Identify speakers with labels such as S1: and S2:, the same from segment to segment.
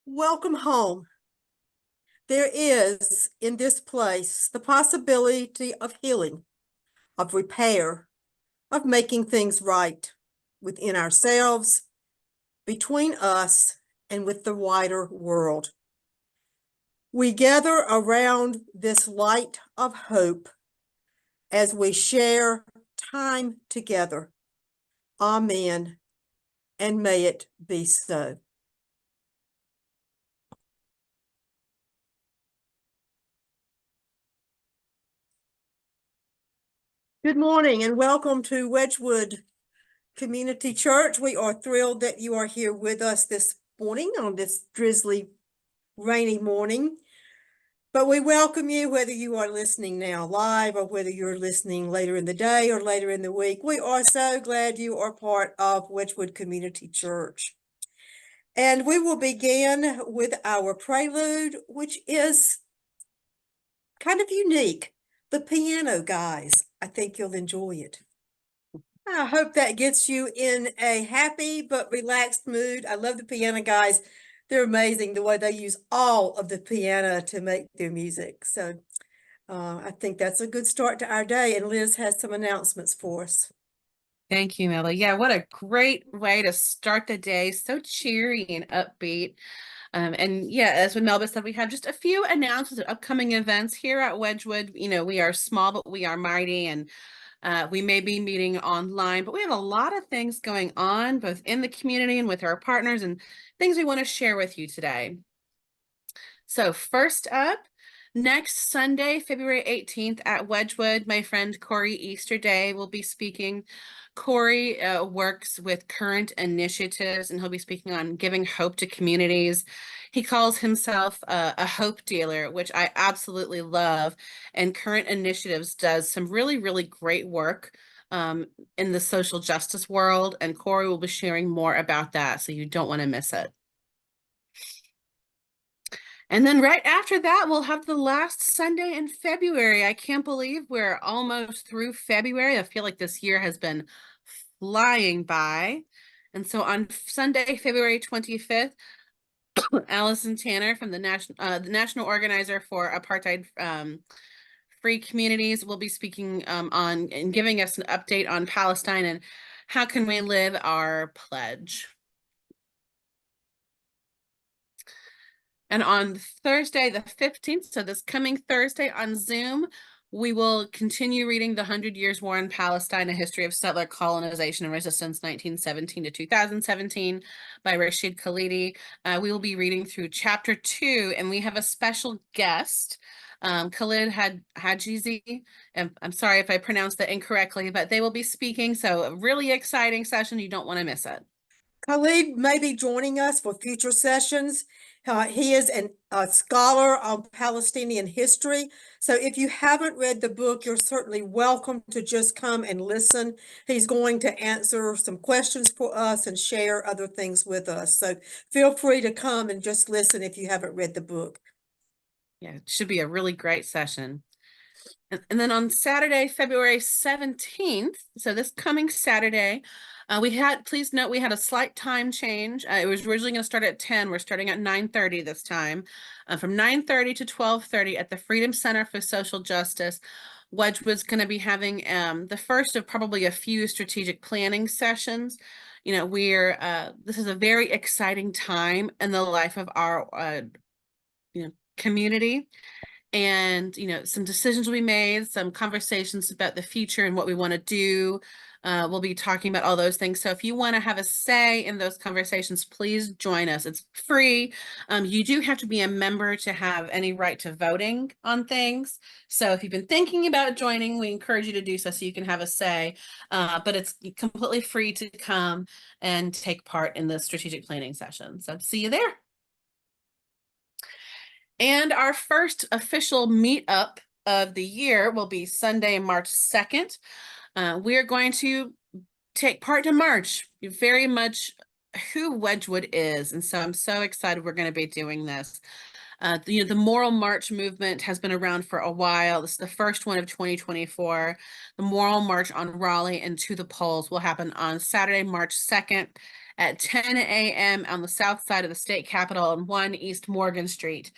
S1: Welcome home. There is in this place the possibility of healing, of repair, of making things right within ourselves, between us, and with the wider world. We gather around this light of hope as we share time together. Amen, and may it be so. Good morning and welcome to Wedgwood Community Church. We are thrilled that you are here with us this morning on this drizzly, rainy morning. But we welcome you whether you are listening now live or whether you're listening later in the day or later in the week. We are so glad you are part of Wedgwood Community Church. And we will begin with our prelude, which is kind of unique. The Piano Guys. I think you'll enjoy it. I hope that gets you in a happy but relaxed mood. I love the Piano Guys. They're amazing the way they use all of the piano to make their music. So I think that's a good start to our day. And Liz has some announcements for us.
S2: Thank you, Melba. Yeah, what a great way to start the day. So cheery and upbeat. And yeah, as when Melba said, we have just a few announcements of upcoming events here at Wedgwood. You know, we are small, but we are mighty. And we may be meeting online, but we have a lot of things going on, both in the community and with our partners, and things we want to share with you today. So first up, next Sunday, February 18th at Wedgwood, my friend Corey Easterday will be speaking. Corey works with Current Initiatives, and he'll be speaking on giving hope to communities. He calls himself a hope dealer, which I absolutely love. And Current Initiatives does some really, really great work in the social justice world. And Corey will be sharing more about that, so you don't want to miss it. And then right after that, we'll have the last Sunday in February. I can't believe we're almost through February. I feel like this year has been flying by. And so on Sunday, February 25th, Allison Tanner from the national organizer for apartheid free communities will be speaking on and giving us an update on Palestine and how can we live our pledge. And on Thursday, the 15th, so this coming Thursday on Zoom, we will continue reading The 100 Years War in Palestine, A History of Settler Colonization and Resistance, 1917 to 2017 by Rashid Khalidi. We will be reading through chapter 2, and we have a special guest, Khalid Hajizi. I'm sorry if I pronounced that incorrectly, but they will be speaking. So a really exciting session. You don't want to miss it.
S1: Khalid may be joining us for future sessions. He is a scholar on Palestinian history. So if you haven't read the book, you're certainly welcome to just come and listen. He's going to answer some questions for us and share other things with us. So feel free to come and just listen if you haven't read the book.
S2: Yeah, it should be a really great session. And then on Saturday, February 17th, so this coming Saturday, please note we had a slight time change. It was originally going to start at 10. We're starting at 9:30 this time. From 9:30 to 12:30 at the Freedom Center for Social Justice. Wedgwood's going to be having the first of probably a few strategic planning sessions. You know, this is a very exciting time in the life of our community. And, some decisions will be made, some conversations about the future and what we want to do. We'll be talking about all those things. So if you want to have a say in those conversations, please join us. It's free. You do have to be a member to have any right to voting on things. So if you've been thinking about joining, we encourage you to do so you can have a say. But it's completely free to come and take part in the strategic planning session. So see you there. And our first official meetup of the year will be Sunday, March 2nd. We are going to take part in March, very much who Wedgwood is. And so I'm so excited we're going to be doing this. The Moral March movement has been around for a while. This is the first one of 2024. The Moral March on Raleigh and to the polls will happen on Saturday, March 2nd at 10 a.m. on the south side of the state capitol on 1 East Morgan Street.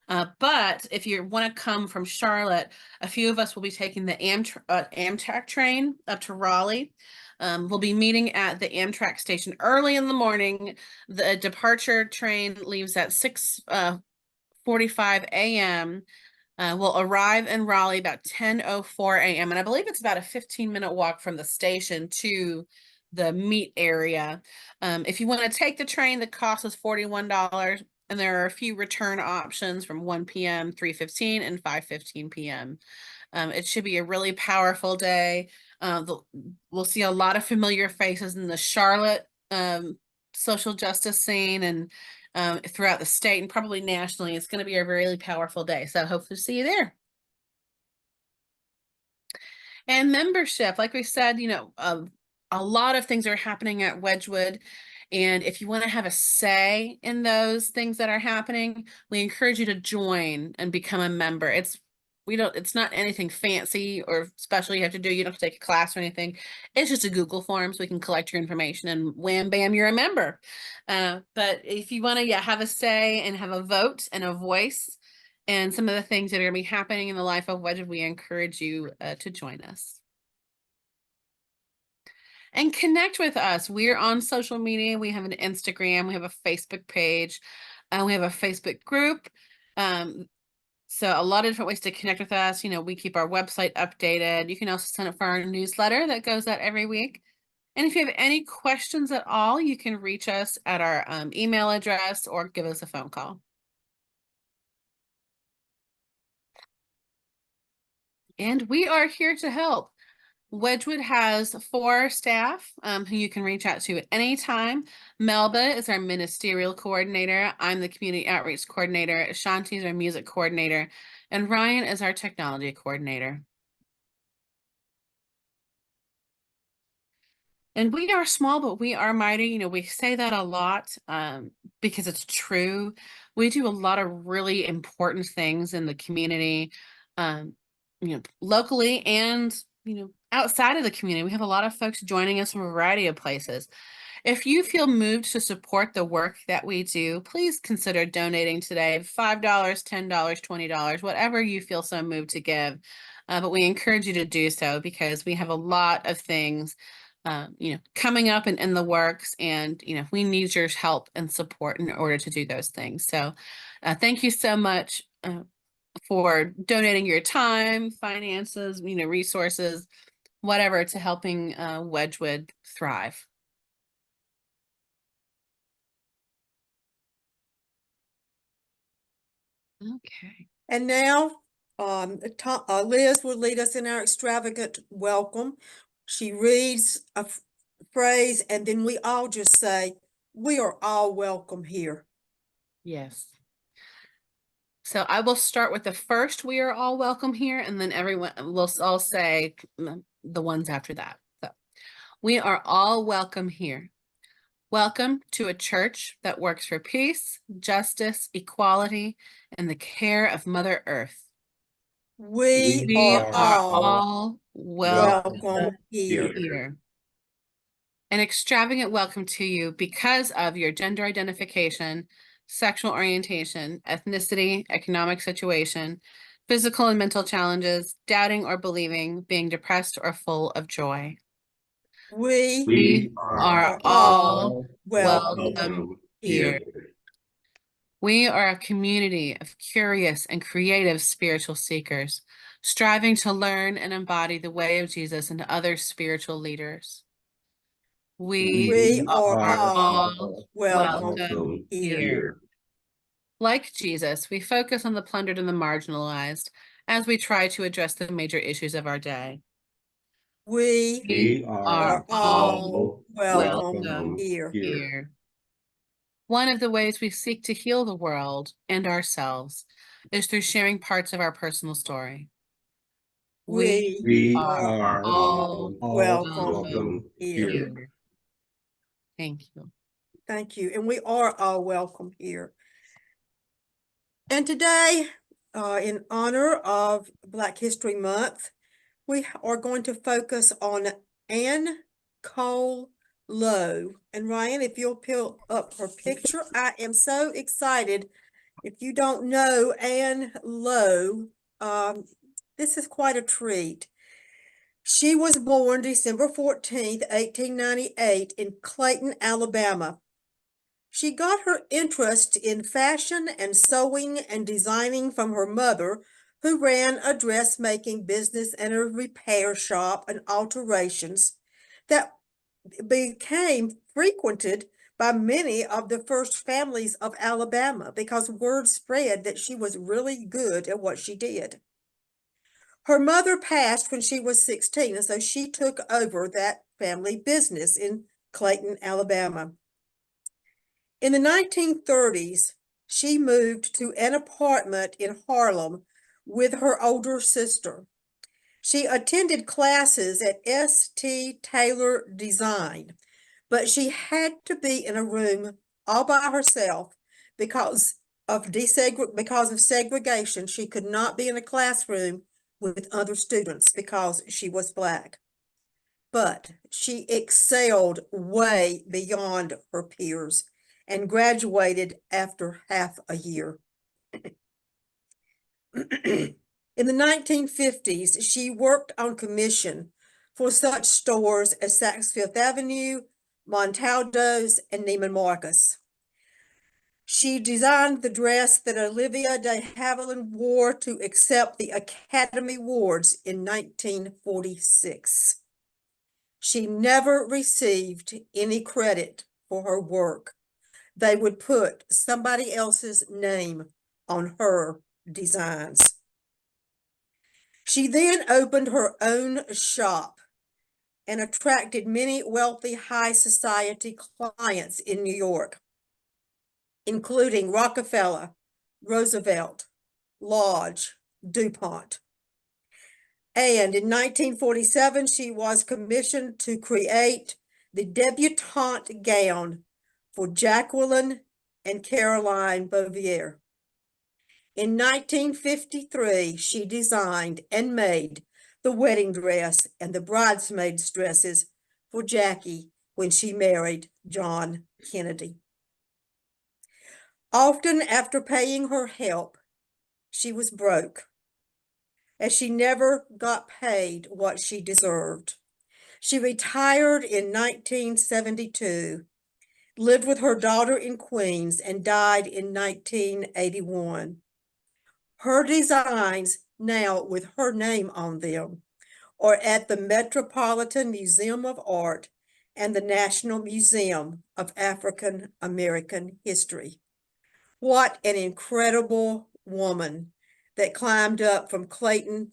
S2: But if you want to come from Charlotte, a few of us will be taking the Amtrak train up to Raleigh. We'll be meeting at the Amtrak station early in the morning. The departure train leaves at 6:45 a.m. We'll arrive in Raleigh about 10:04 a.m. And I believe it's about a 15-minute walk from the station to the meet area. If you want to take the train, the cost is $41. And there are a few return options from 1 p.m., 3:15, and 5:15 p.m. It should be a really powerful day. We'll see a lot of familiar faces in the Charlotte social justice scene and throughout the state and probably nationally. It's going to be a really powerful day. So hopefully see you there. And membership, like we said, a lot of things are happening at Wedgwood. And if you want to have a say in those things that are happening, we encourage you to join and become a member. It's not anything fancy or special you have to do. You don't have to take a class or anything. It's just a Google form so we can collect your information and wham, bam, you're a member. But if you want to have a say and have a vote and a voice and some of the things that are going to be happening in the life of Wedgwood, we encourage you to join us. And connect with us. We're on social media. We have an Instagram. We have a Facebook page. We have a Facebook group. So a lot of different ways to connect with us. We keep our website updated. You can also sign up for our newsletter that goes out every week. And if you have any questions at all, you can reach us at our email address or give us a phone call. And we are here to help. Wedgwood has 4 staff who you can reach out to at any time. Melba is our ministerial coordinator. I'm the community outreach coordinator. Shanti is our music coordinator. And Ryan is our technology coordinator. And we are small, but we are mighty. We say that a lot because it's true. We do a lot of really important things in the community, locally and, outside of the community. We have a lot of folks joining us from a variety of places. If you feel moved to support the work that we do, please consider donating today. $5, $10, $20, whatever you feel so moved to give. But we encourage you to do so because we have a lot of things coming up and in the works, and we need your help and support in order to do those things. So thank you so much for donating your time, finances, resources, whatever, to helping Wedgwood thrive. Okay.
S1: And now, Liz will lead us in our extravagant welcome. She reads a phrase, and then we all just say, "We are all welcome here."
S2: Yes. So I will start with the first, "We are all welcome here," and then everyone will all say the ones after that. So, we are all welcome here. Welcome to a church that works for peace, justice, equality, and the care of Mother Earth.
S1: We
S2: are
S1: are all
S2: all welcome
S1: here.
S2: here. An extravagant welcome to you because of your gender identification, sexual orientation, ethnicity, economic situation, physical and mental challenges, doubting or believing, being depressed or full of joy. We are all welcome here. We are a community of curious and creative spiritual seekers, striving to learn and embody the way of Jesus and other spiritual leaders. We are all welcome here. Like Jesus, we focus on the plundered and the marginalized as we try to address the major issues of our day.
S1: We are all welcome here.
S2: One of the ways we seek to heal the world and ourselves is through sharing parts of our personal story. We are all welcome here. Thank you.
S1: Thank you. And we are all welcome here. And today, in honor of Black History Month, we are going to focus on Anne Cole Lowe. And Ryan, if you'll pull up her picture, I am so excited. If you don't know Ann Lowe, this is quite a treat. She was born December 14th, 1898 in Clayton, Alabama. She got her interest in fashion and sewing and designing from her mother, who ran a dressmaking business and a repair shop and alterations that became frequented by many of the first families of Alabama because word spread that she was really good at what she did. Her mother passed when she was 16, and so she took over that family business in Clayton, Alabama. In the 1930s, she moved to an apartment in Harlem with her older sister. She attended classes at S.T. Taylor Design, but she had to be in a room all by herself because because of segregation. She could not be in a classroom with other students because she was Black. But she excelled way beyond her peers and graduated after half a year. In the 1950s, she worked on commission for such stores as Saks Fifth Avenue, Montaldo's, and Neiman Marcus. She designed the dress that Olivia de Havilland wore to accept the Academy Awards in 1946. She never received any credit for her work. They would put somebody else's name on her designs. She then opened her own shop and attracted many wealthy high society clients in New York, including Rockefeller, Roosevelt, Lodge, DuPont. And in 1947, she was commissioned to create the debutante gown for Jacqueline and Caroline Bouvier. In 1953, she designed and made the wedding dress and the bridesmaids' dresses for Jackie when she married John Kennedy. Often after paying her help, she was broke, as she never got paid what she deserved. She retired in 1972, lived with her daughter in Queens, and died in 1981. Her designs, now with her name on them, are at the Metropolitan Museum of Art and the National Museum of African American History. What an incredible woman that climbed up from Clayton,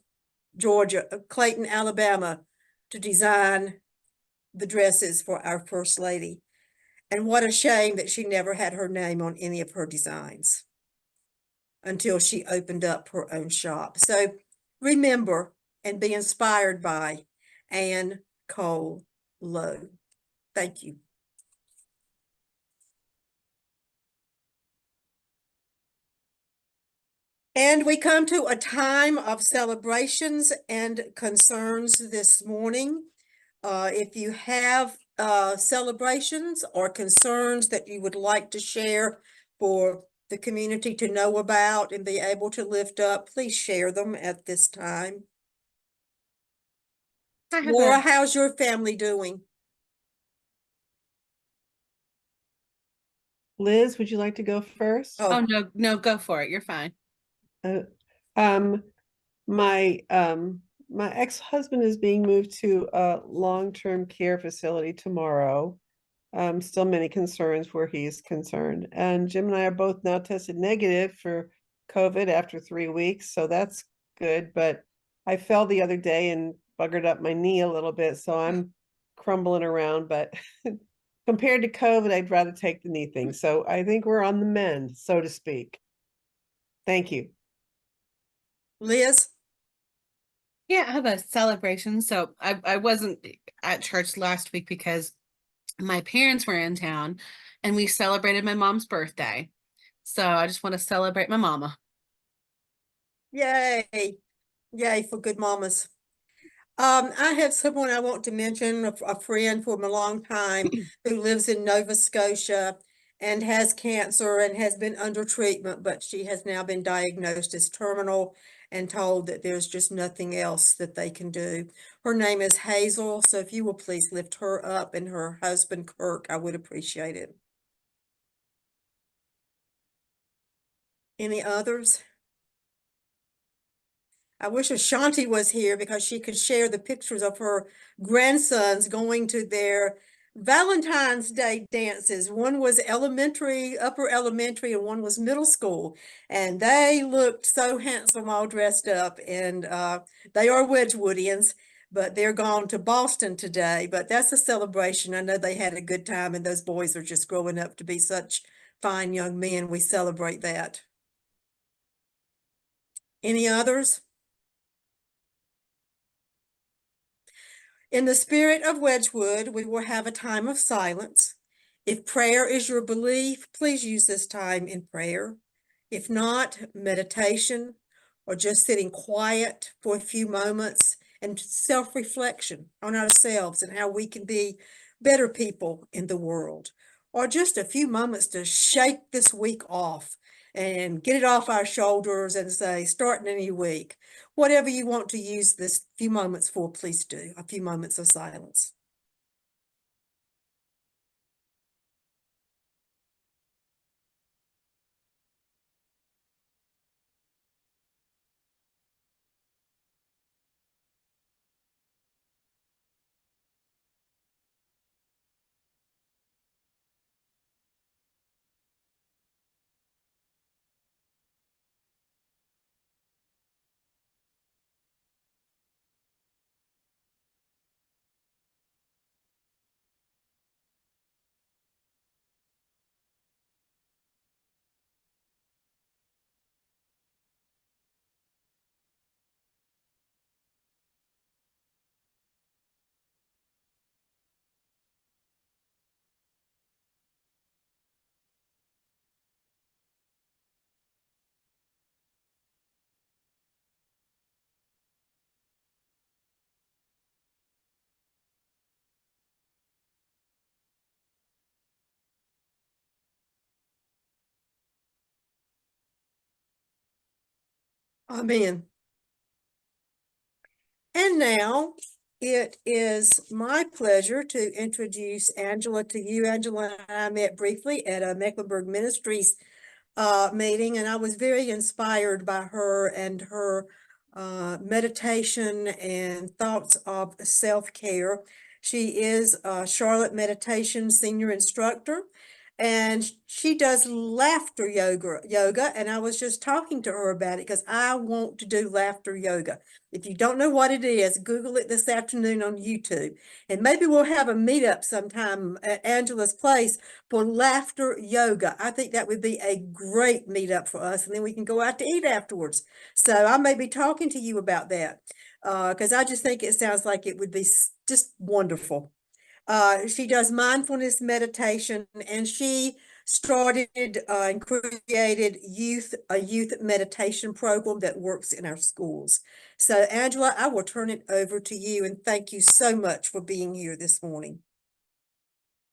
S1: Alabama, to design the dresses for our First Lady. And what a shame that she never had her name on any of her designs until she opened up her own shop. So remember and be inspired by Ann Cole Lowe. Thank you. And we come to a time of celebrations and concerns this morning. If you have celebrations or concerns that you would like to share for the community to know about and be able to lift up, please share them at this time. Laura, how's your family doing?
S3: Liz, would you like to go first?
S2: Oh, no, go for it. You're fine.
S3: Uh, um, my ex-husband is being moved to a long-term care facility tomorrow. Still many concerns where he's concerned. And Jim and I are both now tested negative for COVID after 3 weeks, so that's good. But I fell the other day and buggered up my knee a little bit, so I'm crumbling around. But compared to COVID, I'd rather take the knee thing. So I think we're on the mend, so to speak. Thank you.
S1: Liz?
S2: Yeah, I have a celebration. So I wasn't at church last week because my parents were in town and we celebrated my mom's birthday. So I just want to celebrate my mama.
S1: Yay. Yay for good mamas. I have someone I want to mention, a friend from a long time who lives in Nova Scotia and has cancer and has been under treatment, but she has now been diagnosed as terminal and told that there's just nothing else that they can do. Her name is Hazel, so if you will please lift her up and her husband Kirk, I would appreciate it. Any others? I wish Ashanti was here because she could share the pictures of her grandsons going to their Valentine's Day dances. One was elementary, upper elementary, and one was middle school. And they looked so handsome all dressed up. And they are Wedgwoodians, but they're gone to Boston today. But that's a celebration. I know they had a good time, and those boys are just growing up to be such fine young men. We celebrate that. Any others? In the spirit of Wedgwood, we will have a time of silence. If prayer is your belief, please use this time in prayer. If not, meditation or just sitting quiet for a few moments and self-reflection on ourselves and how we can be better people in the world. Or just a few moments to shake this week off and get it off our shoulders and say, starting a new week. Whatever you want to use this few moments for, please do. A few moments of silence. Amen. And now it is my pleasure to introduce Angela to you. Angela and I met briefly at a Mecklenburg Ministries meeting, and I was very inspired by her and her meditation and thoughts of self-care. She is a Charlotte Meditation Senior Instructor, and she does laughter yoga, and I was just talking to her about it because I want to do laughter yoga. If you don't know what it is, Google it this afternoon on YouTube, and maybe we'll have a meetup sometime at Angela's place for laughter yoga. I think that would be a great meetup for us, and then we can go out to eat afterwards. So I may be talking to you about that because I just think it sounds like it would be just wonderful. She does mindfulness meditation, and she started and created a youth meditation program that works in our schools. So Angela, I will turn it over to you, and thank you so much for being here this morning.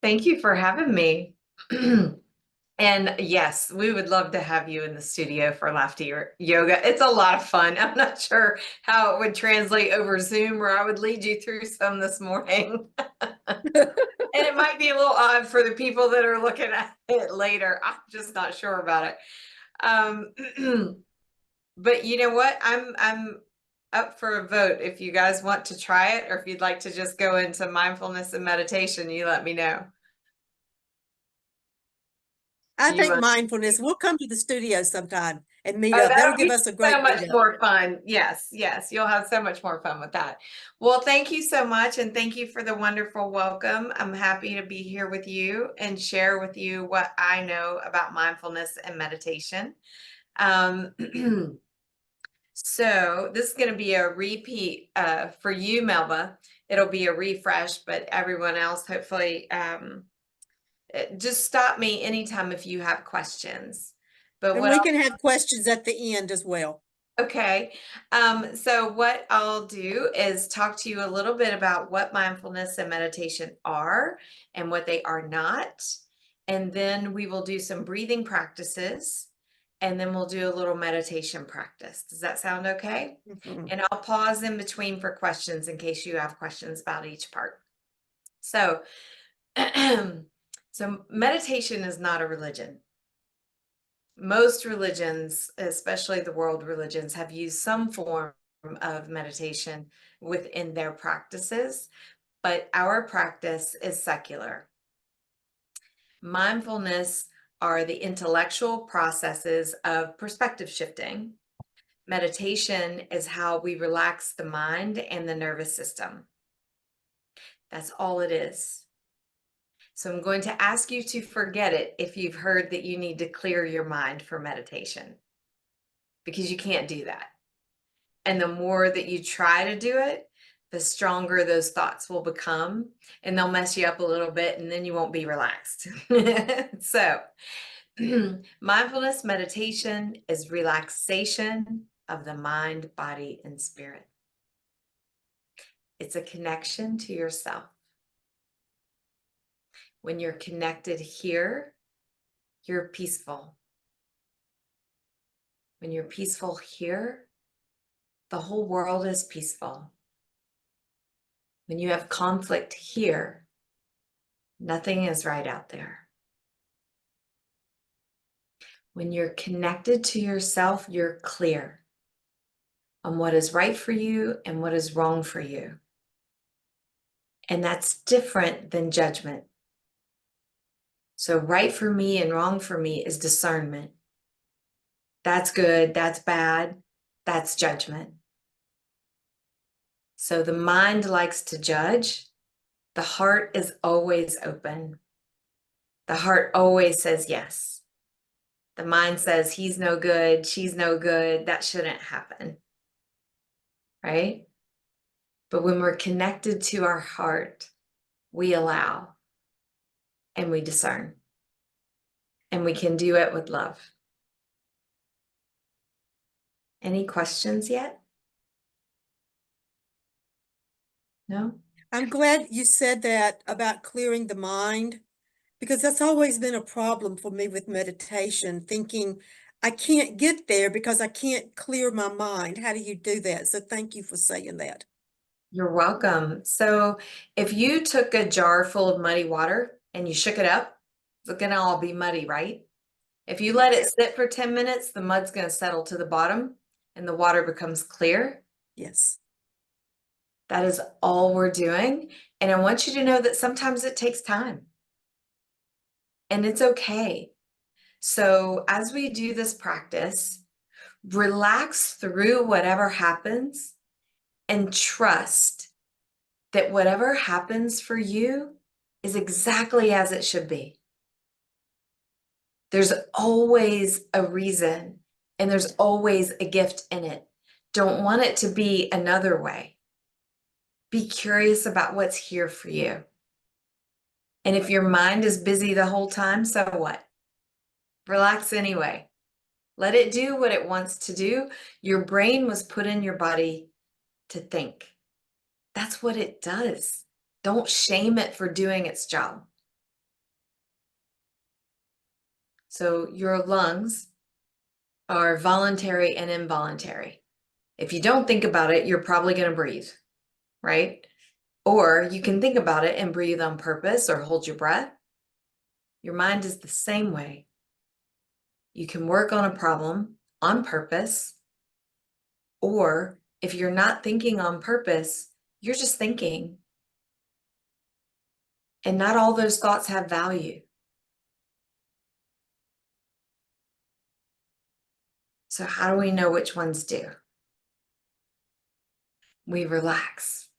S4: Thank you for having me. And yes, we would love to have you in the studio for laughter yoga. It's a lot of fun. I'm not sure how it would translate over Zoom, or I would lead you through some this morning. And it might be a little odd for the people that are looking at it later. I'm just not sure about it. But you know what? I'm up for a vote. If you guys want to try it, or if you'd like to just go into mindfulness and meditation, you let me know.
S1: I
S4: You
S1: think
S4: want-
S1: mindfulness, we'll come to the studio sometime and meet
S4: Oh,
S1: up. That'll
S4: that'll
S1: give
S4: be
S1: us a great
S4: so much
S1: meetup.
S4: more fun. Yes, yes, you'll have so much more fun with that. Well, thank you so much, and thank you for the wonderful welcome. I'm happy to be here with you and share with you what I know about mindfulness and meditation. So this is going to be a repeat for you, Melba. It'll be a refresh, but everyone else, hopefully, just stop me anytime if you have questions. But
S1: And
S4: what
S1: we
S4: I'll
S1: can have questions at the end as well.
S4: Okay. So what I'll do is talk to you a little bit about what mindfulness and meditation are and what they are not. And then we will do some breathing practices. And then we'll do a little meditation practice. Does that sound okay?
S1: Mhm.
S4: And I'll pause in between for questions in case you have questions about each part. So, so meditation is not a religion. Most religions, especially the world religions, have used some form of meditation within their practices, but our practice is secular. Mindfulness are the intellectual processes of perspective shifting. Meditation is how we relax the mind and the nervous system. That's all it is. So I'm going to ask you to forget it if you've heard that you need to clear your mind for meditation, because you can't do that. And the more that you try to do it, the stronger those thoughts will become, and they'll mess you up a little bit, and then you won't be relaxed. So, mindfulness meditation is relaxation of the mind, body, and spirit. It's a connection to yourself. When you're connected here, you're peaceful. When you're peaceful here, the whole world is peaceful. When you have conflict here, nothing is right out there. When you're connected to yourself, you're clear on what is right for you and what is wrong for you. And that's different than judgment. So right for me and wrong for me is discernment. That's good, that's bad, that's judgment. So the mind likes to judge. The heart is always open. The heart always says yes. The mind says he's no good, she's no good, that shouldn't happen. Right? But when we're connected to our heart, we allow and we discern. And we can do it with love. Any questions yet? No?
S1: I'm glad you said that about clearing the mind, because that's always been a problem for me with meditation, thinking I can't get there because I can't clear my mind. How do you do that? So thank you for saying that.
S4: You're welcome. So if you took a jar full of muddy water and you shook it up, it's gonna all be muddy, right? If you let it sit for 10 minutes, the mud's gonna settle to the bottom and the water becomes clear.
S1: Yes.
S4: That is all we're doing. And I want you to know that sometimes it takes time. And it's okay. So as we do this practice, relax through whatever happens and trust that whatever happens for you is exactly as it should be. There's always a reason and there's always a gift in it. Don't want it to be another way. Be curious about what's here for you. And if your mind is busy the whole time, so what? Relax anyway. Let it do what it wants to do. Your brain was put in your body to think. That's what it does. Don't shame it for doing its job. So your lungs are voluntary and involuntary. If you don't think about it, you're probably going to breathe, right? Or you can think about it and breathe on purpose or hold your breath. Your mind is the same way. You can work on a problem on purpose, or if you're not thinking on purpose, you're just thinking. And not all those thoughts have value. So how do we know which ones do? We relax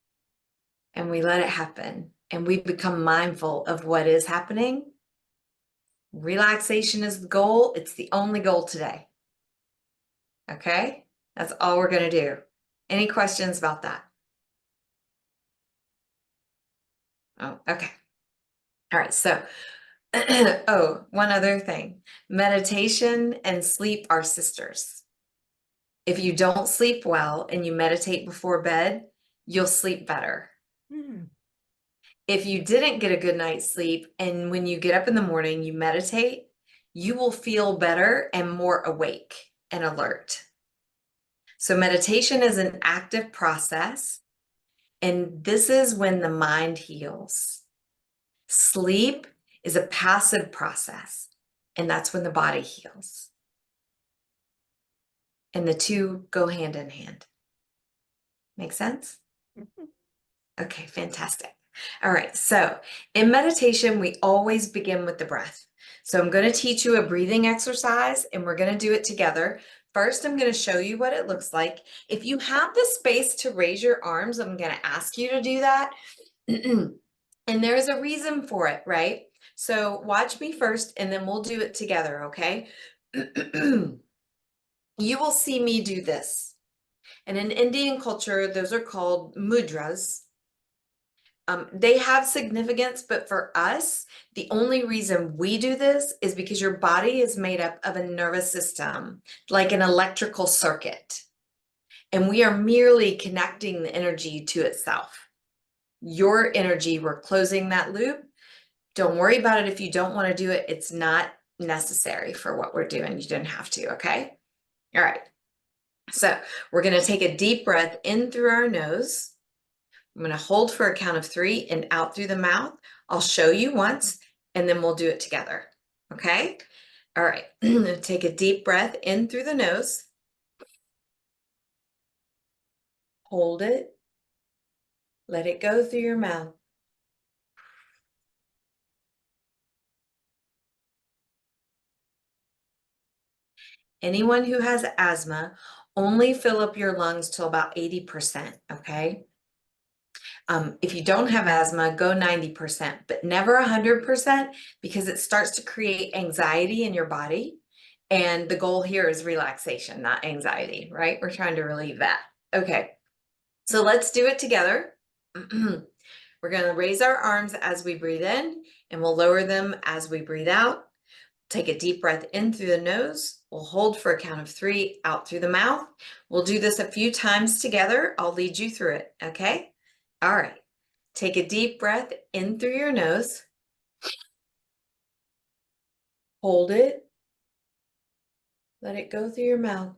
S4: and we let it happen and we become mindful of what is happening. Relaxation is the goal. It's the only goal today. Okay? That's all we're going to do. Any questions about that? Oh, okay. All right. So, oh, one other thing. Meditation and sleep are sisters. If you don't sleep well and you meditate before bed, you'll sleep better.
S1: Hmm.
S4: If you didn't get a good night's sleep and when you get up in the morning, you meditate, you will feel better and more awake and alert. So meditation is an active process, and this is when the mind heals. Sleep is a passive process, and that's when the body heals. And the two go hand in hand. Make sense?
S1: Mhm.
S4: Okay, fantastic. All right, so in meditation, we always begin with the breath. So I'm going to teach you a breathing exercise, and we're going to do it together. First, I'm going to show you what it looks like. If you have the space to raise your arms, I'm going to ask you to do that. And there's a reason for it, right? So watch me first, and then we'll do it together, okay? You will see me do this. And in Indian culture, those are called mudras. They have significance, but for us, the only reason we do this is because your body is made up of a nervous system, like an electrical circuit. And we are merely connecting the energy to itself. Your energy, we're closing that loop. Don't worry about it if you don't want to do it. It's not necessary for what we're doing. You don't have to, okay? All right. So we're going to take a deep breath in through our nose. I'm going to hold for a count of 3 and out through the mouth. I'll show you once, and then we'll do it together, okay? All right. Take a deep breath in through the nose. Hold it. Let it go through your mouth. Anyone who has asthma, only fill up your lungs till about 80%, okay? If you don't have asthma, go 90%, but never 100% because it starts to create anxiety in your body. And the goal here is relaxation, not anxiety, right? We're trying to relieve that. Okay, so let's do it together. We're going to raise our arms as we breathe in, and we'll lower them as we breathe out. Take a deep breath in through the nose. We'll hold for a count of 3 out through the mouth. We'll do this a few times together. I'll lead you through it, okay? All right. Take a deep breath in through your nose. Hold it. Let it go through your mouth.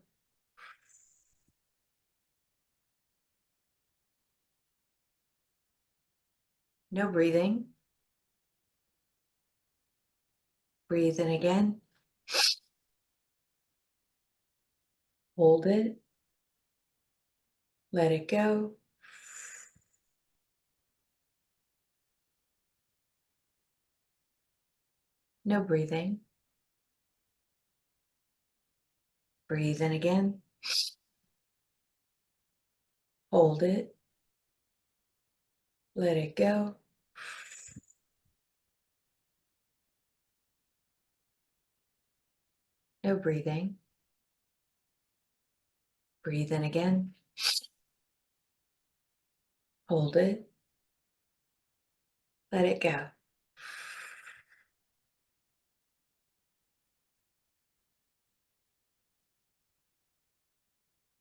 S4: No breathing. Breathe in again. Hold it. Let it go. No breathing. Breathe in again. Hold it. Let it go. No breathing. Breathe in again. Hold it. Let it go.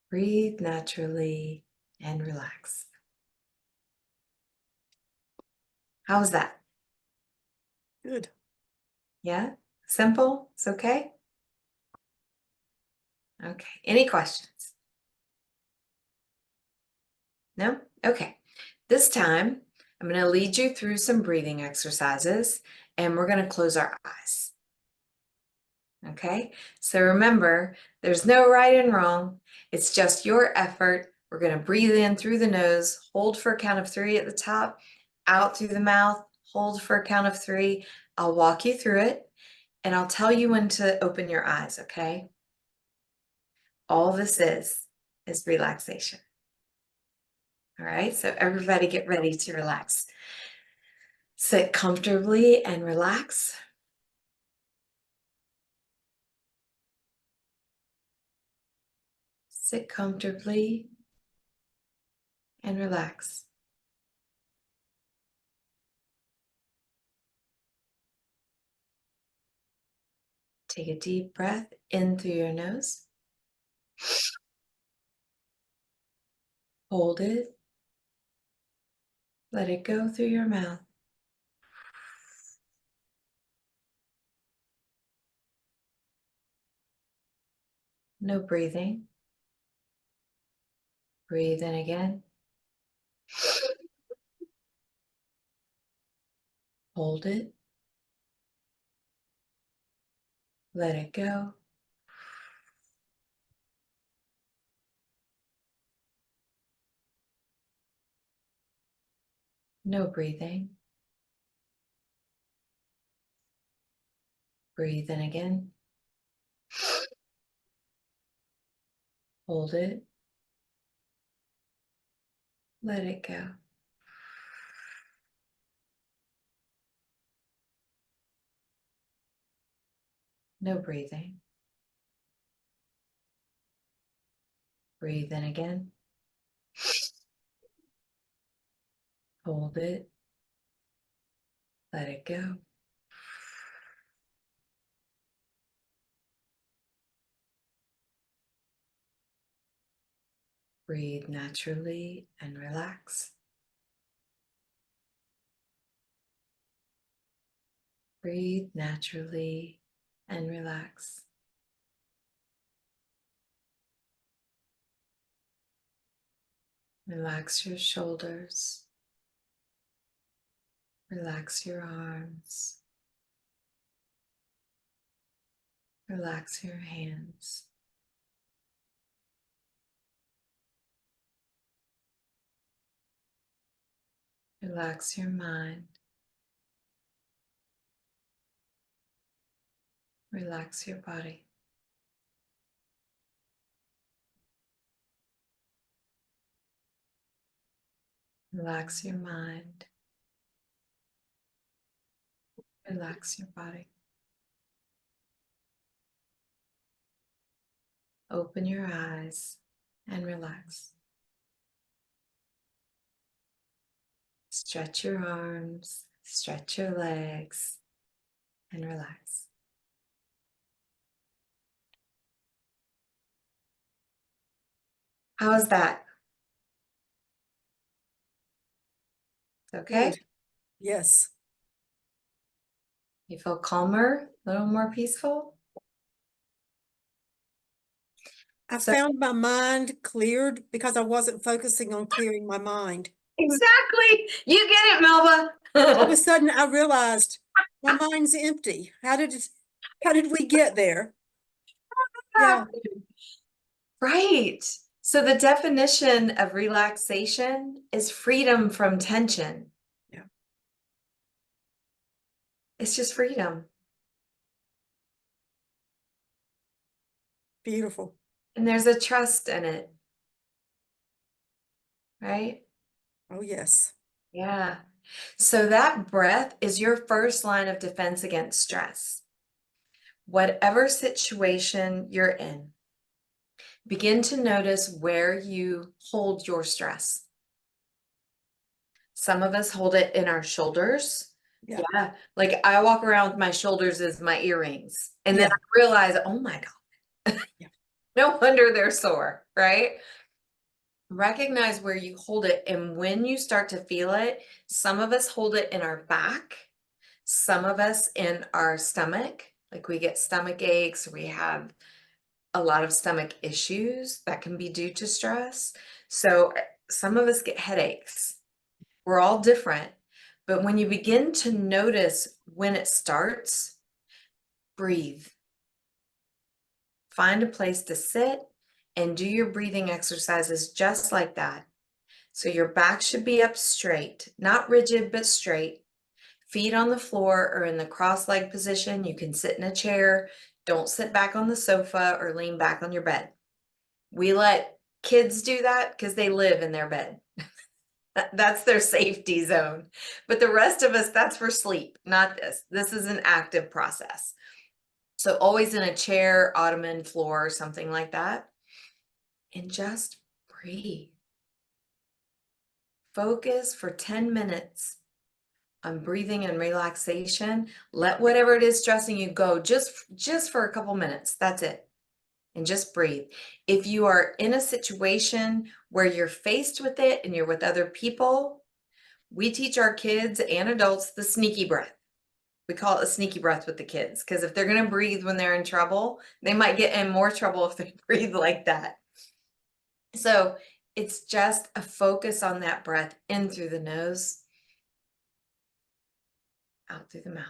S4: Breathe naturally and relax. How was that?
S1: Good.
S4: Yeah? Simple? It's okay? Okay. Any questions? No? Okay. This time, I'm going to lead you through some breathing exercises, and we're going to close our eyes. Okay? So remember, there's no right and wrong. It's just your effort. We're going to breathe in through the nose, hold for a count of 3 at the top, out through the mouth, hold for a count of 3. I'll walk you through it, and I'll tell you when to open your eyes, okay? All this is relaxation. All right, so everybody get ready to relax. Sit comfortably and relax. Sit comfortably and relax. Take a deep breath in through your nose. Hold it. Let it go through your mouth. No breathing. Breathe in again. Hold it. Let it go. No breathing. Breathe in again. Hold it. Let it go. No breathing. Breathe in again. Hold it. Let it go. Breathe naturally and relax. Breathe naturally and relax. Relax your shoulders. Relax your arms. Relax your hands. Relax your mind. Relax your body. Relax your mind. Relax your body. Open your eyes and relax. Stretch your arms, stretch your legs, and relax. How's that? Okay?
S1: Good. Yes.
S4: You feel calmer, a little more peaceful?
S1: I
S4: So-
S1: found my mind cleared because I wasn't focusing on clearing my mind.
S4: Exactly. You get it, Melba.
S1: All of a sudden, I realized my mind's empty. How did we get there? Yeah.
S4: Right. So the definition of relaxation is freedom from tension.
S1: Yeah.
S4: It's just freedom.
S1: Beautiful.
S4: And there's a trust in it. Right?
S1: Oh, yes.
S4: Yeah. So that breath is your first line of defense against stress. Whatever situation you're in, begin to notice where you hold your stress. Some of us hold it in our shoulders.
S1: Yeah.
S4: Yeah. Like I walk around with my shoulders as my earrings. And then
S1: Yeah.
S4: I realize, oh my God,
S1: Yeah.
S4: no wonder they're sore, right? Recognize where you hold it. And when you start to feel it, some of us hold it in our back, some of us in our stomach, like we get stomach aches, we have a lot of stomach issues that can be due to stress. So some of us get headaches. We're all different. But when you begin to notice when it starts, breathe. Find a place to sit and do your breathing exercises just like that. So your back should be up straight, not rigid, but straight. Feet on the floor or in the cross-leg position. You can sit in a chair. Don't sit back on the sofa or lean back on your bed. We let kids do that because they live in their bed. That's their safety zone. But the rest of us, that's for sleep, not this. This is an active process. So always in a chair, ottoman, floor, something like that. And just breathe. Focus for 10 minutes on breathing and relaxation. Let whatever it is stressing you go just for a couple minutes. That's it. And just breathe. If you are in a situation where you're faced with it and you're with other people, we teach our kids and adults the sneaky breath. We call it a sneaky breath with the kids, because if they're going to breathe when they're in trouble, they might get in more trouble if they breathe like that. So it's just a focus on that breath in through the nose, out through the mouth.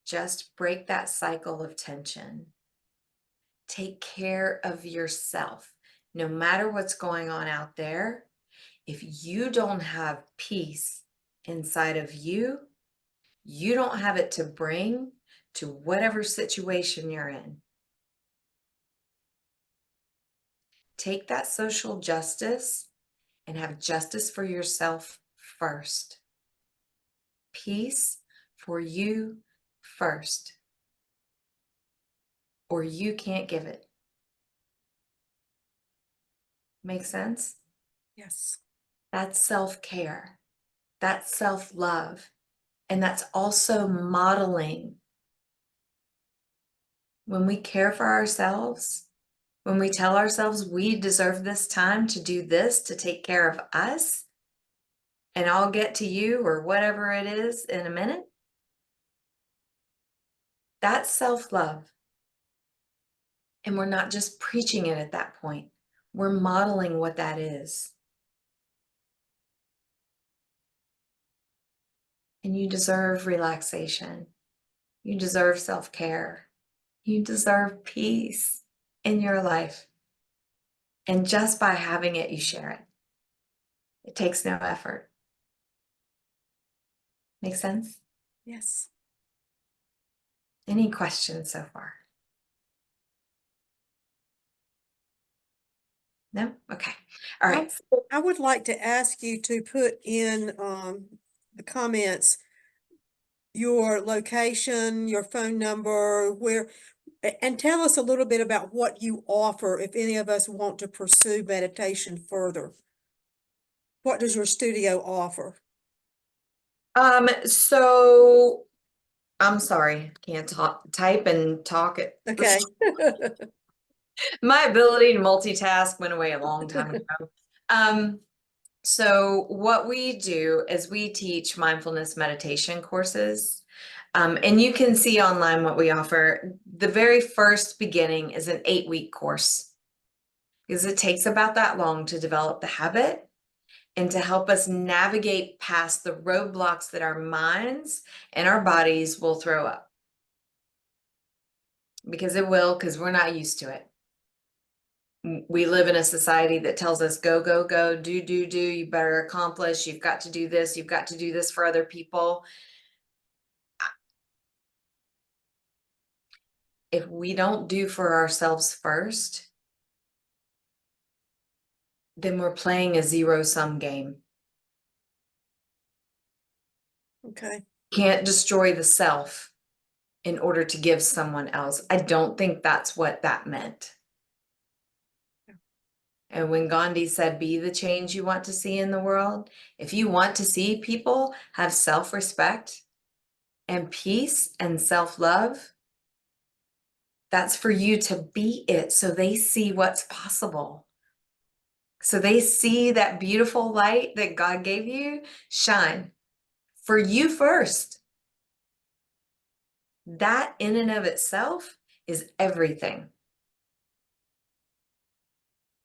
S4: Just break that cycle of tension. Take care of yourself. No matter what's going on out there, if you don't have peace inside of you, you don't have it to bring to whatever situation you're in. Take that social justice and have justice for yourself first. Peace for you first, or you can't give it. Make sense?
S1: Yes.
S4: That's self-care. That's self-love. And that's also modeling. When we care for ourselves, when we tell ourselves we deserve this time to do this, to take care of us, and I'll get to you or whatever it is in a minute, that's self-love. And we're not just preaching it at that point. We're modeling what that is. And you deserve relaxation. You deserve self-care. You deserve peace in your life. And just by having it, you share it. It takes no effort. Make sense?
S1: Yes.
S4: Any questions so far? No? Okay. All right.
S1: I would like to ask you to put in the comments your location, your phone number, and tell us a little bit about what you offer if any of us want to pursue meditation further. What does your studio offer?
S4: So I'm sorry, can't type and talk it.
S1: Okay.
S4: My ability to multitask went away a long time ago. So what we do is we teach mindfulness meditation courses. And you can see online what we offer. The very first beginning is an 8-week course, because it takes about that long to develop the habit and to help us navigate past the roadblocks that our minds and our bodies will throw up. Because it will, because we're not used to it. We live in a society that tells us go, go, go, do, you better accomplish, you've got to do this, you've got to do this for other people. If we don't do for ourselves first, then we're playing a zero-sum game.
S1: Okay.
S4: Can't destroy the self in order to give someone else. I don't think that's what that meant. And when Gandhi said, be the change you want to see in the world, if you want to see people have self-respect and peace and self-love, that's for you to be it so they see what's possible. So they see that beautiful light that God gave you shine for you first. That in and of itself is everything.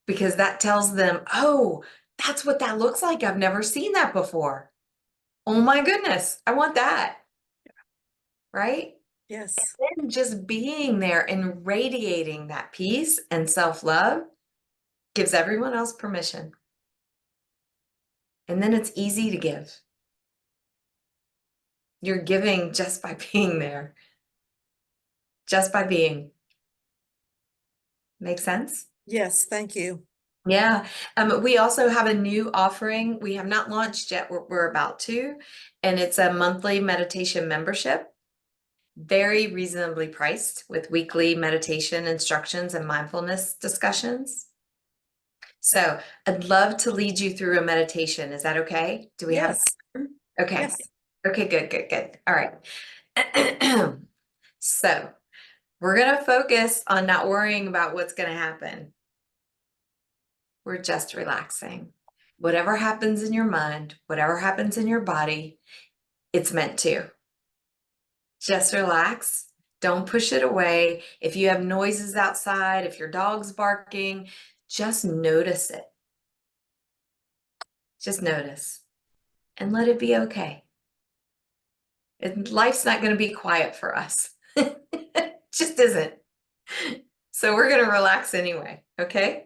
S4: Because that tells them, oh, that's what that looks like. I've never seen that before. Oh my goodness, I want that. Right?
S1: Yes.
S4: And then just being there and radiating that peace and self-love gives everyone else permission. And then it's easy to give. You're giving just by being there. Just by being. Make sense?
S1: Yes. Thank you.
S4: Yeah. We also have a new offering. We have not launched yet. We're about to, and it's a monthly meditation membership. Very reasonably priced with weekly meditation instructions and mindfulness discussions. So I'd love to lead you through a meditation. Is that okay? Do we
S1: Yes.
S4: have? Okay.
S1: Yes.
S4: Okay, good. All right. So We're going to focus on not worrying about what's going to happen. We're just relaxing. Whatever happens in your mind, whatever happens in your body, it's meant to. Just relax. Don't push it away. If you have noises outside, if your dog's barking, just notice it. Just notice and let it be okay. Life's not going to be quiet for us. It just isn't. So we're going to relax anyway, okay?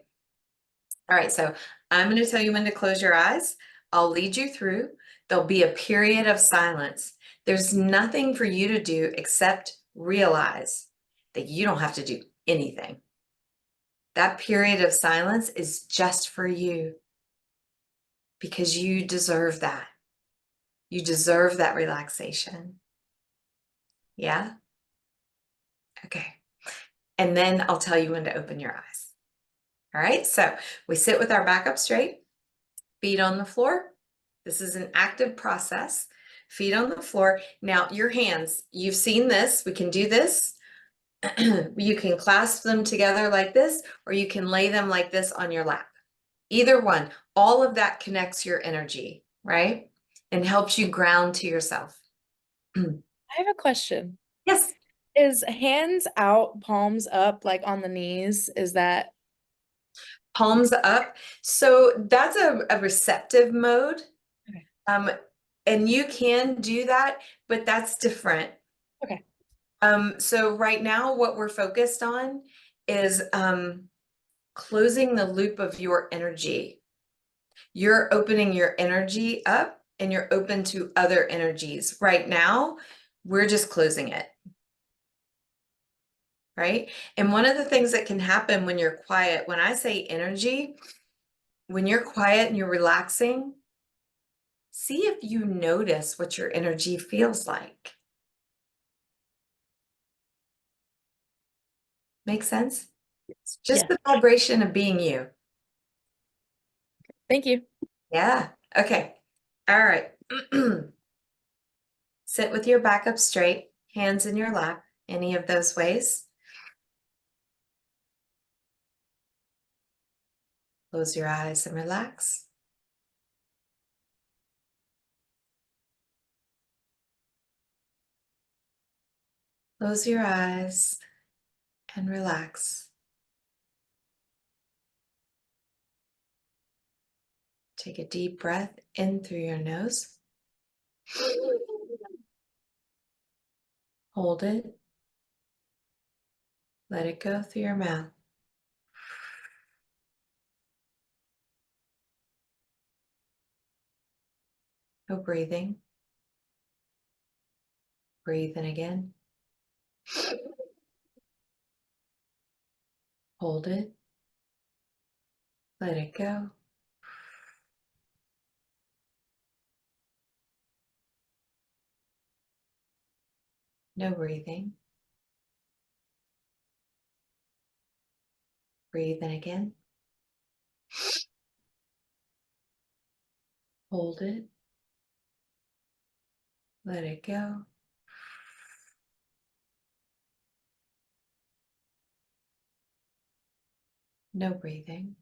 S4: All right, so I'm going to tell you when to close your eyes. I'll lead you through. There'll be a period of silence. There's nothing for you to do except realize that you don't have to do anything. That period of silence is just for you because you deserve that. You deserve that relaxation. Yeah? Okay. And then I'll tell you when to open your eyes. All right, so we sit with our back up straight, feet on the floor. This is an active process. Feet on the floor. Now, your hands, you've seen this. We can do this. You can clasp them together like this, or you can lay them like this on your lap. Either one. All of that connects your energy, right? And helps you ground to yourself.
S5: I have a question.
S4: Yes.
S5: Is hands out, palms up, like on the knees? Is that
S4: Palms up. So that's a receptive mode.
S5: Okay.
S4: And you can do that, but that's different.
S5: Okay.
S4: So right now what we're focused on is closing the loop of your energy. You're opening your energy up and you're open to other energies. Right now, we're just closing it. Right? And one of the things that can happen when you're quiet, when I say energy, when you're quiet and you're relaxing, see if you notice what your energy feels like. Make sense? Just
S5: Yeah.
S4: the vibration of being you.
S5: Thank you.
S4: Yeah. Okay. All right. Sit with your back up straight, hands in your lap, any of those ways. Close your eyes and relax. Close your eyes and relax. Take a deep breath in through your nose. Hold it. Let it go through your mouth. No breathing. Breathe in again. Hold it. Let it go. No breathing. Breathe in again. Hold it. Let it go. No breathing.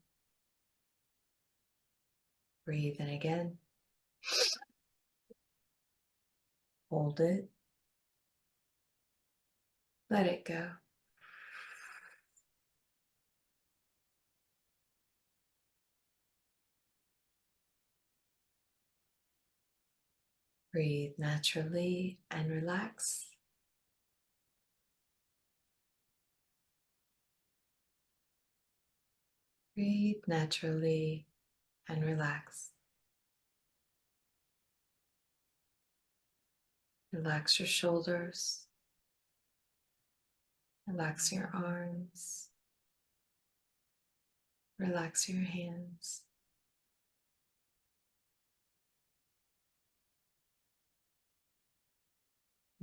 S4: Breathe in again. Hold it. Let it go. Breathe naturally and relax. Breathe naturally and relax. Relax your shoulders. Relax your arms. Relax your hands.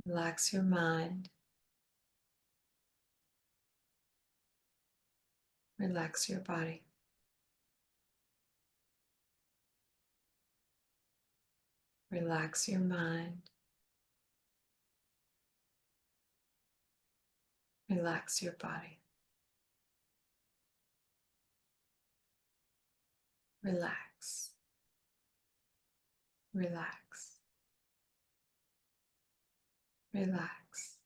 S4: Relax your mind. Relax your body. Relax your mind. Relax your body. Relax. Relax. Relax.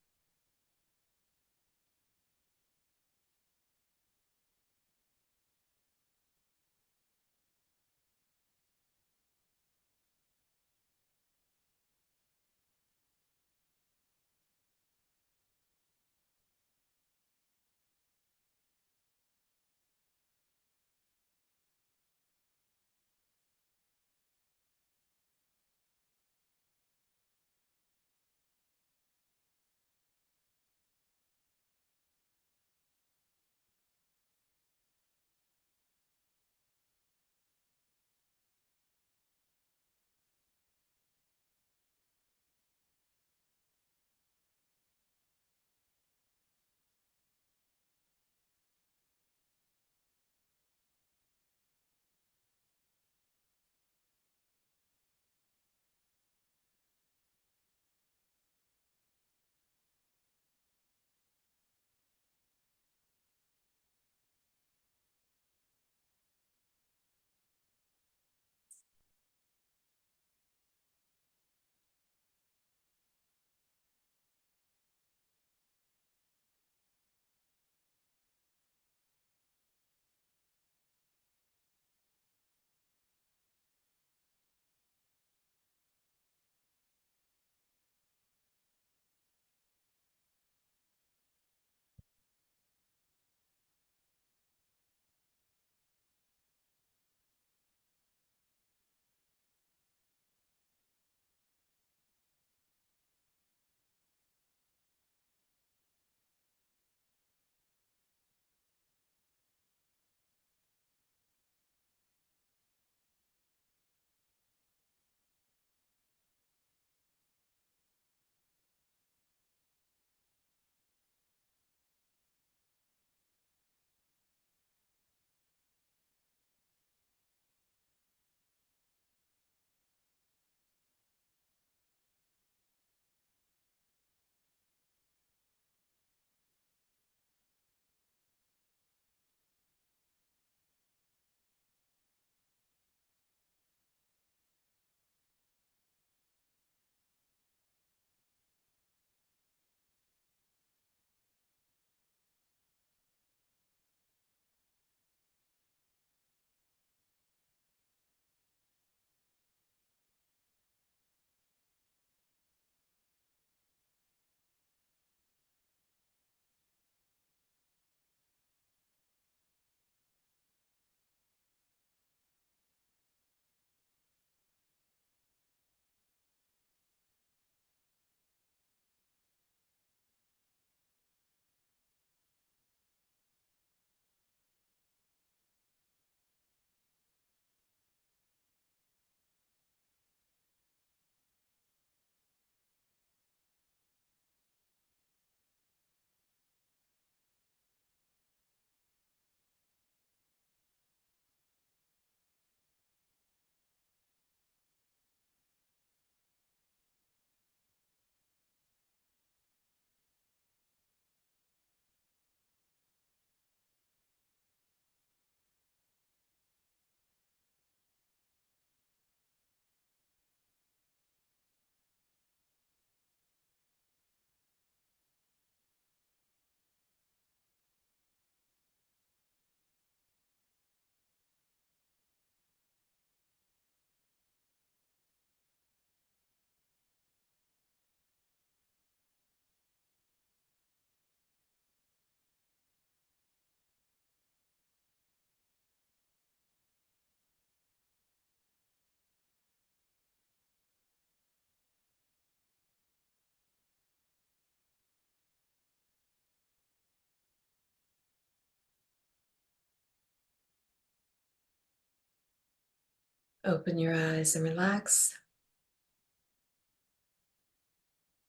S4: Open your eyes and relax.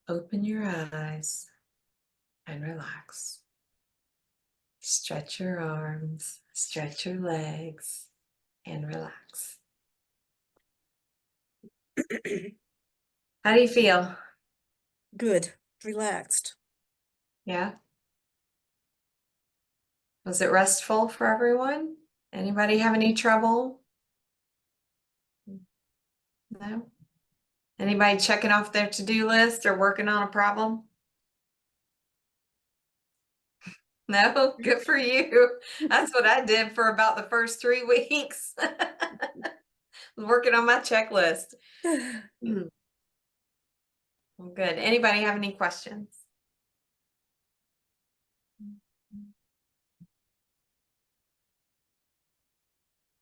S4: Open your eyes and relax. Stretch your arms, stretch your legs, and relax. How do you feel?
S1: Good, relaxed.
S4: Yeah? Was it restful for everyone? Anybody have any trouble? No? Anybody checking off their to-do list or working on a problem? No, good for you. That's what I did for about the first 3 weeks. Working on my checklist. Well, good. Anybody have any questions?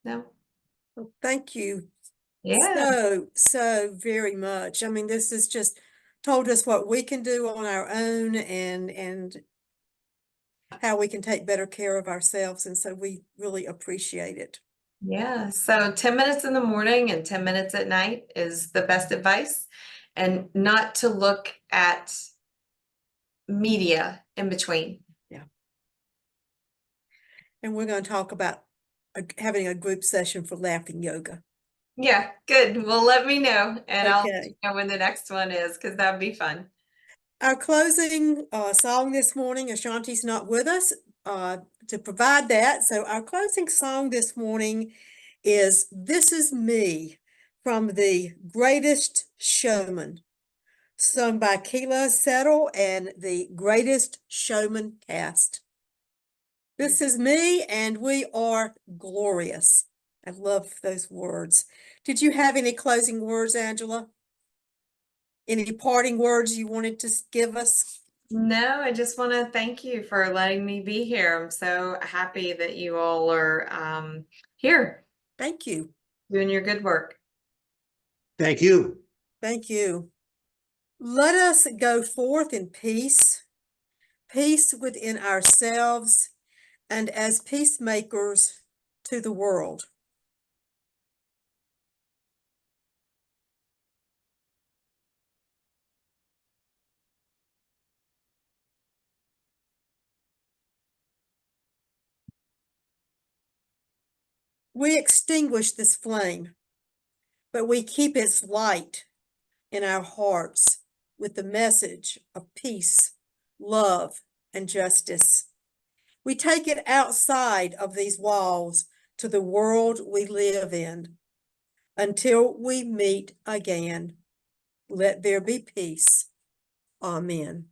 S4: No?
S1: Well, thank you
S4: Yeah.
S1: so very much. I mean, this has just told us what we can do on our own and how we can take better care of ourselves. And so we really appreciate it.
S4: Yeah. So 10 minutes in the morning and 10 minutes at night is the best advice. And not to look at media in between.
S1: And we're going to talk about having a group session for laughing yoga.
S4: Yeah, good. Well, let me know and I'll let
S1: Okay.
S4: you know when the next one is because that'd be fun.
S1: Our closing song this morning, Ashanti's not with us to provide that. So our closing song this morning is This Is Me from The Greatest Showman, sung by Keela Settle and the Greatest Showman cast. This is me, and we are glorious. I love those words. Did you have any closing words, Angela? Any parting words you wanted to give us?
S4: No, I just want to thank you for letting me be here. I'm so happy that you all are here
S1: Thank you.
S4: doing your good work.
S6: Thank you.
S1: Thank you. Let us go forth in peace, peace within ourselves, and as peacemakers to the world. We extinguish this flame, but we keep its light in our hearts with the message of peace, love, and justice. We take it outside of these walls to the world we live in. Until we meet again, let there be peace. Amen.